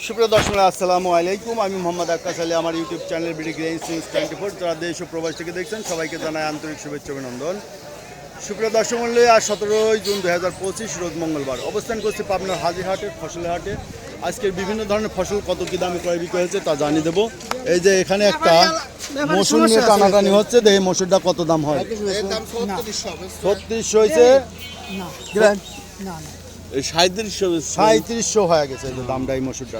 সুপ্রিয় দর্শক আসসালামু আলাইকুম, আমি মোহাম্মদ আক্কাস আলী। আমার YouTube channel BD grains news 24 যারা দেশ ও প্রবাস থেকে দেখছেন সবাইকে জানাই আন্তরিক শুভেচ্ছা অভিনন্দন। সুপ্রিয় দর্শক মণ্ডলী, আজ 17 জুন 2025 রোজ মঙ্গলবার অবস্থান করছি পাবনার হাজিরহাটের ফসলের হাটে। আজকের বিভিন্ন ধরনের ফসল কত কী দামে ক্রয় বিক্রয় হয়েছে তা জানিয়ে দেবো। এই যে এখানে একটা মসুর নিয়ে টানাটানি হচ্ছে, দেখে মসুরটা কত দাম হয়। 3600 হয়েছে, 3700 হয়ে গেছে। এই যে দামটা এই মসুরটা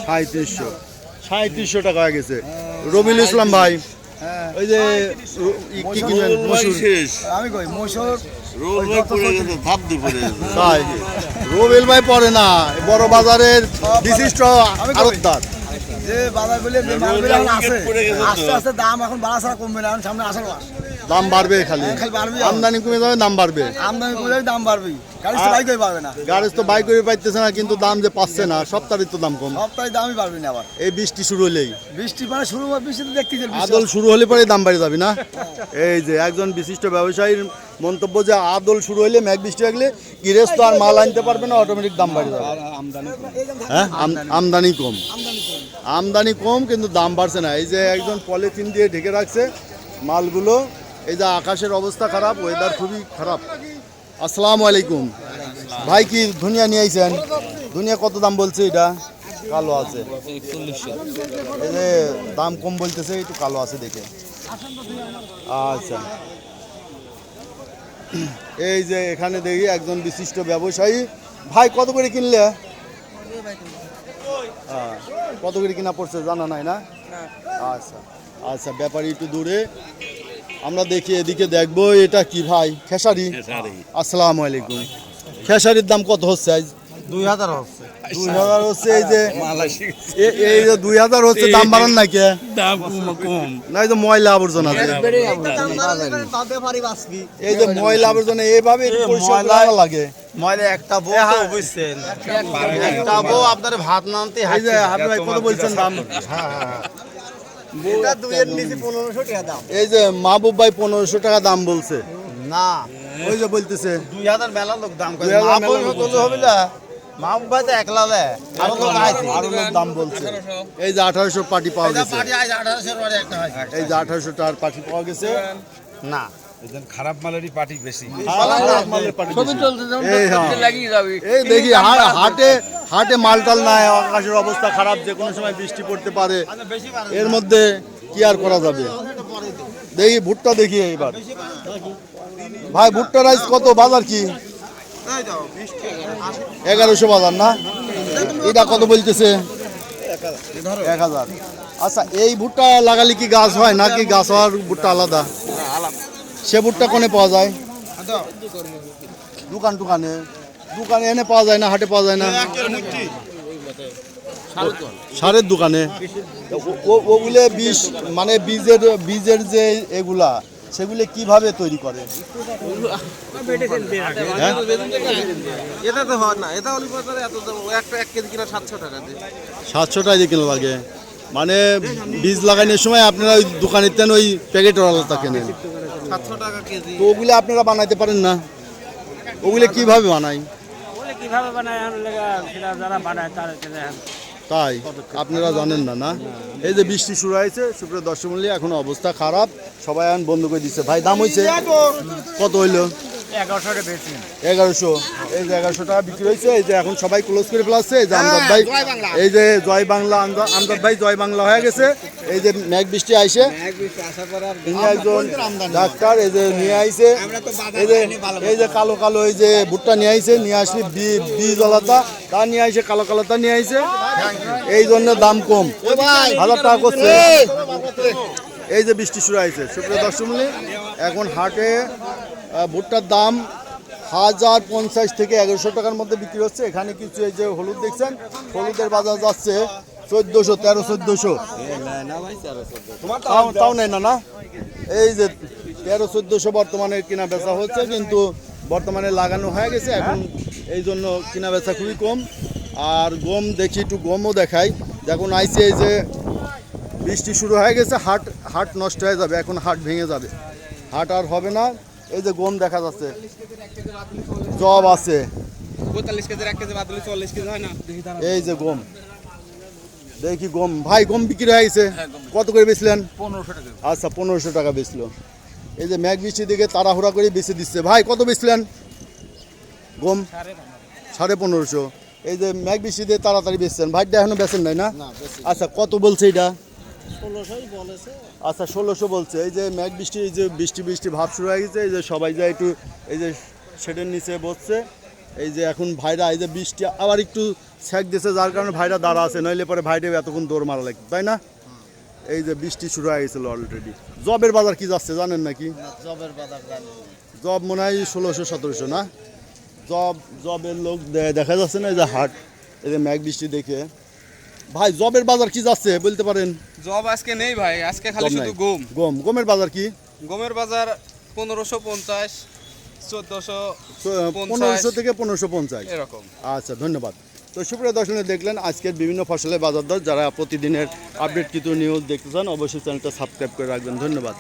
3700 টাকা হয়ে গেছে। রবিউল ইসলাম ভাই, ওই যে কি কিনবেন মসুর? আমি কই মসুর তাই রবিউল ভাই পড়ে না, বড় বাজারের বিশিষ্ট আড়তদার। যে বাজারগুলো যে মালগুলো আছে আস্তে আস্তে দাম এখন বাড়া ছাড়া কমবে না, এখন সামনে আসার মাস দাম বাড়বে, খালি আমদানি কমে যাবে, দাম বাড়বে। আমদানি কমে যাবে, দাম বাড়বে। গাড়ি তো বাইক পাবে না, গাড়ি তো বাইক করে পাইতেছে না, কিন্তু দাম যে পাচ্ছে না, সপ্তাহে তো দাম কম। সপ্তাহে দামই বাড়বে না। আবার এই বৃষ্টি শুরু হলেই, বৃষ্টি মানে শুরু হবে, বৃষ্টি তো দেখতে আদল শুরু হলে পরে দাম বাড়ে যাবে না। এই যে একজন বিশিষ্ট ব্যবসায়ীর মন্তব্য যে আদল শুরু হলে মেঘ বৃষ্টি থাকলে গৃহস্থ আর মাল আনতে পারবে না, অটোমেটিক দাম বাড়ে যাবে। হ্যাঁ, আমদানি কম, আমদানি কম কিন্তু দাম বাড়ছে না। এই যে একজন পলিথিন দিয়ে ঢেকে রাখছে মালগুলো। এই যে আকাশের অবস্থা খারাপ, ওয়েদার খুবই খারাপ। আসসালামু আলাইকুম ভাই, কি ধনিয়া নিয়ে আইছেন? ধনিয়া কত দাম বলছে? এটা কালো আছে, এই যে দাম কম বলতেছে, একটু কালো আছে দেখে। আচ্ছা, এই যে এখানে দেখি একজন বিশিষ্ট ব্যবসায়ী ভাই, কত করে কিনলে? কত করে কিনা পড়ছে জানা নাই না? আচ্ছা আচ্ছা, ব্যাপারী একটু দূরে, আমরা দেখি এদিকে দেখবো। এটা কি ভাই? খেসারি। আসসালামু আলাইকুম। খেসারির দাম কত হচ্ছে আজ? 2000 হচ্ছে। 2000 হচ্ছে। এই যে 2000 হচ্ছে, দাম বাড়ান না কে? দাম কম না, এই যে ময়লা আবর্জনা আছে, এই যে ময়লা আবর্জনা এইভাবে পরিষ্কার করা লাগে। ময়লা একটা বউ তো বুঝছেন, একটা বউ আপনার ভাত নামতে এই যে আপনি ভাই কত বলছেন দাম? এটা 2 এর নিচে 1500 টাকা দাম। এই যে মাহবুব ভাই 1500 টাকা দাম বলছে। না, ওই যে বলতেছে 2000 মেলা লোক দাম করে। 2000 মাহবুব কত হবে না? মাহবুব ভাই তো একলা দেয়, আরো লোক আছে, আরো লোক দাম বলছে। এই যে 1800 পাটি পাওয়া গেছে, পার্টি আজ 1800 এর একটা হয়। এই যে 1800 টাকার পাটি পাওয়া গেছে। না, খারাপ মালেরই পার্টি বেশি। এই দেখি হাটে মালটাল নাই, আকাশের অবস্থা খারাপ, যে কোনো সময় বৃষ্টি পড়তে পারে। এর মধ্যে কি আর করা যাবে? দেখি ভুট্টা, দেখি এইবার ভাই ভুট্টা রাইস কত? বাজার কি 1100 বাজার না? এটা কত বলতেছে? 1000। আচ্ছা, এই ভুট্টা লাগালে কি গাছ হয় নাকি গাছ হওয়ার ভুট্টা আলাদা? সে ভুট্টা কোনে পাওয়া যায়? দোকানে এনে পাওয়া যায় না, হাটে পাওয়া যায় না? সারের দোকানে ওগুলো বীজ, মানে বীজের যে এগুলা, সেগুলো কিভাবে তৈরি করে? এটা তো হয় না, এটা অলি বাজারে এত দাম, একটা 1 কেজি কিনা 700 টাকা দিয়ে। 700 টাকা দিয়ে কিলো লাগে, মানে বীজ লাগানোর সময় আপনারা ওই দোকানের তেন ওই প্যাকেটওয়ালাটা কেনেন 700 টাকা কেজি। তো ওগুলো আপনারা বানাইতে পারেন না? ওগুলো কিভাবে বানায়? তাই আপনারা জানেন না? না, এই যে বৃষ্টি শুরু হয়েছে, সুপ্রিয় দর্শক মণ্ডলী, এখন অবস্থা খারাপ, সবাই এখন বন্ধ করে দিচ্ছে। ভাই দাম হয়েছে কত হইলো? 1100। এই যে 1100 টাকা বিক্রি হয়েছে। এই যে এখন সবাই ক্লোজ করে ফেলাচ্ছে। এই যে আমজাদ ভাই, এই যে জয় বাংলা, আমজাদ ভাই জয় বাংলা হয়ে গেছে। এই যে মেঘ বৃষ্টি আইসে, তিনি একজন ডাক্তার, এই যে নিয়ে আইছে, এই যে কালো কালো এই যে ভুট্টা নিয়ে আইছে, নিয়ে আসলে বীজ আলাদা, তা নিয়ে আইসে, কালো কালোটা নিয়ে আইছে, এই জন্য দাম কম। 1000 টাকা করছে। এই যে বৃষ্টি শুরু হয়েছে, সুপ্রিয় দর্শক মণ্ডলী, এখন হাটে ভুট্টার দাম 1050 থেকে 1100 টাকার মধ্যে বিক্রি হচ্ছে। এখানে কিছু এই যে হলুদ দেখছেন, হলুদের বাজার যাচ্ছে 1400, 1300-1400। তাও নেই না? না, এই যে 1300-1400 বর্তমানে কিনা বেচা হচ্ছে, কিন্তু বর্তমানে লাগানো হয়ে গেছে, এখন এই জন্য কিনা বেচা খুবই কম। আর গম দেখি, একটু গমও দেখাই। যখন আইসে, এই যে বৃষ্টি শুরু হয়ে গেছে, হাট নষ্ট হয়ে যাবে, এখন হাট ভেঙে যাবে, হাট আর হবে না। এই যে গম দেখা যাচ্ছে, জব আছে, 45 কেজির 1 কেজি বাদ দিলে 40 কেজি হয় না? এই যে গম, দেখি গম ভাই, গম বিক্রি হয়ে গেছে, কত করে বেচলেন? 1500 টাকা। আচ্ছা 1500 টাকা বেচলো। এই যে ম্যাগ বৃষ্টির দিকে তাড়াহুড়া করে বেচে দিচ্ছে। ভাই কত বেচলেন গম? 1550। এই যে ম্যাগ বৃষ্টি দিয়ে তাড়াতাড়ি বেচছেন, ভাইটা এখনো বেচেন নাই না? আচ্ছা কত বলছে এটা? 1600 বলেছে। আচ্ছা 1600 বলছে। এই যে ম্যাগ বৃষ্টি, এই যে বৃষ্টি বৃষ্টি ভাব শুরু হয়ে গেছে, এই যে সবাই যায় একটু এই যে শেডের নিচে বসছে। এই যে এখন ভাইরা, এই যে বৃষ্টি আবার একটু ছ্যাক দিয়েছে, যার কারণে ভাইরা দাঁড়া আছে, নইলে পরে ভাইটা এতক্ষণ দৌড় মারা লাগতো, তাই না? এই যে বৃষ্টি শুরু হয়ে গেছিলো অলরেডি। জবের বাজার কি যাচ্ছে জানেন নাকি? জবের বাজার জানি। জব মনে হয় 1600-1700 না? জবের লোক দেখা যাচ্ছে না, এই যে হাট, এই যে ম্যাগ বৃষ্টি দেখে। ভাই জবের বাজার কি যাচ্ছে বলতে পারেন? জব আজকে নেই ভাই, আজকে খালি গম শুধু নাই। গম। গমের বাজার কি? গমের বাজার 1550, 1450 1500 থেকে 1550 এরকম। আচ্ছা ধন্যবাদ। তো সুপ্রিয় দর্শক, দেখলেন আজকের বিভিন্ন ফসলের বাজার দর। যারা প্রতিদিনের আপডেট কিছু নিউজ দেখতে চান অবশ্যই চ্যানেলটা সাবস্ক্রাইব করে রাখবেন। ধন্যবাদ।